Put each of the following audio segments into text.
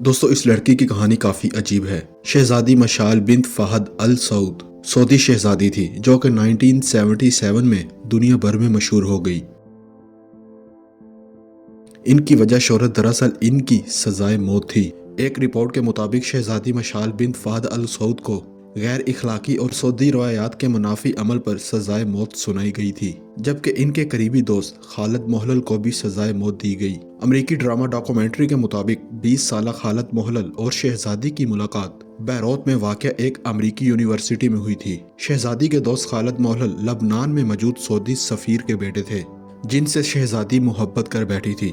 دوستو اس لڑکی کی کہانی کافی عجیب ہے۔ شہزادی مشال بنت فہد ال سعود سعودی شہزادی تھی جو کہ 1977 میں دنیا بھر میں مشہور ہو گئی۔ ان کی وجہ شہرت دراصل ان کی سزائے موت تھی۔ ایک رپورٹ کے مطابق شہزادی مشال بنت فہد ال سعود کو غیر اخلاقی اور سعودی روایات کے منافی عمل پر سزائے موت سنائی گئی تھی، جبکہ ان کے قریبی دوست خالد محلل کو بھی سزائے موت دی گئی۔ امریکی ڈرامہ ڈاکومنٹری کے مطابق 20 سالہ خالد محلل اور شہزادی کی ملاقات بیروت میں واقع ایک امریکی یونیورسٹی میں ہوئی تھی۔ شہزادی کے دوست خالد محلل لبنان میں موجود سعودی سفیر کے بیٹے تھے، جن سے شہزادی محبت کر بیٹھی تھی۔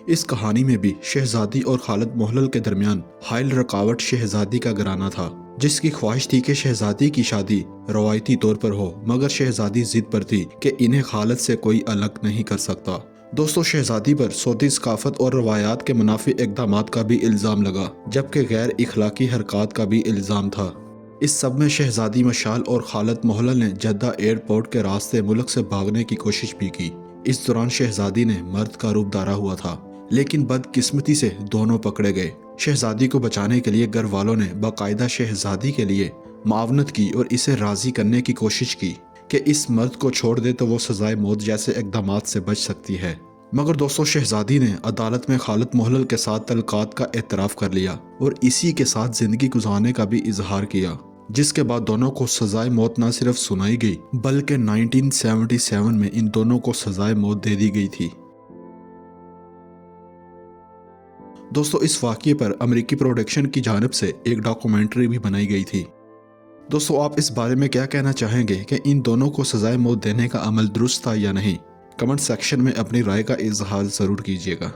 اس کہانی میں بھی شہزادی اور خالد محلل کے درمیان حائل رکاوٹ شہزادی کا گھرانہ تھا، جس کی خواہش تھی کہ شہزادی کی شادی روایتی طور پر ہو، مگر شہزادی ضد پر تھی کہ انہیں خالد سے کوئی الگ نہیں کر سکتا۔ دوستو شہزادی پر سعودی ثقافت اور روایات کے منافی اقدامات کا بھی الزام لگا، جبکہ غیر اخلاقی حرکات کا بھی الزام تھا۔ اس سب میں شہزادی مشال اور خالد محلل نے جدہ ایئرپورٹ کے راستے ملک سے بھاگنے کی کوشش بھی کی۔ اس دوران شہزادی نے مرد کا روپ دھارا ہوا تھا، لیکن بدقسمتی سے دونوں پکڑے گئے۔ شہزادی کو بچانے کے لیے گھر والوں نے باقاعدہ شہزادی کے لیے معاونت کی اور اسے راضی کرنے کی کوشش کی کہ اس مرد کو چھوڑ دے تو وہ سزائے موت جیسے اقدامات سے بچ سکتی ہے۔ مگر دوستو شہزادی نے عدالت میں خالد محلل کے ساتھ تعلقات کا اعتراف کر لیا اور اسی کے ساتھ زندگی گزارنے کا بھی اظہار کیا، جس کے بعد دونوں کو سزائے موت نہ صرف سنائی گئی بلکہ 1977 میں ان دونوں کو سزائے موت دے دی گئی تھی۔ دوستو اس واقعے پر امریکی پروڈکشن کی جانب سے ایک ڈاکومنٹری بھی بنائی گئی تھی۔ دوستو آپ اس بارے میں کیا کہنا چاہیں گے کہ ان دونوں کو سزائے موت دینے کا عمل درست تھا یا نہیں؟ کمنٹ سیکشن میں اپنی رائے کا اظہار ضرور کیجیے گا۔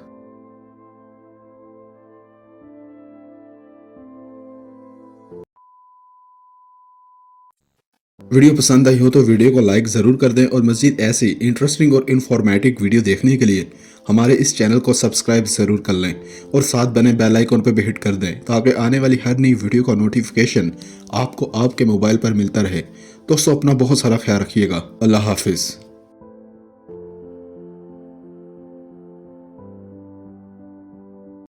ویڈیو پسند آئی ہو تو ویڈیو کو لائک ضرور کر دیں اور مزید ایسی انٹرسٹنگ اور انفارمیٹک ویڈیو دیکھنے کے لیے ہمارے اس چینل کو سبسکرائب ضرور کر لیں اور ساتھ بنے بیل آئیکن پہ بھی ہٹ کر دیں تاکہ آنے والی ہر نئی ویڈیو کا نوٹیفیکیشن آپ کو آپ کے موبائل پر ملتا رہے۔ دوستو اپنا بہت سارا خیال رکھیے گا۔ اللہ حافظ۔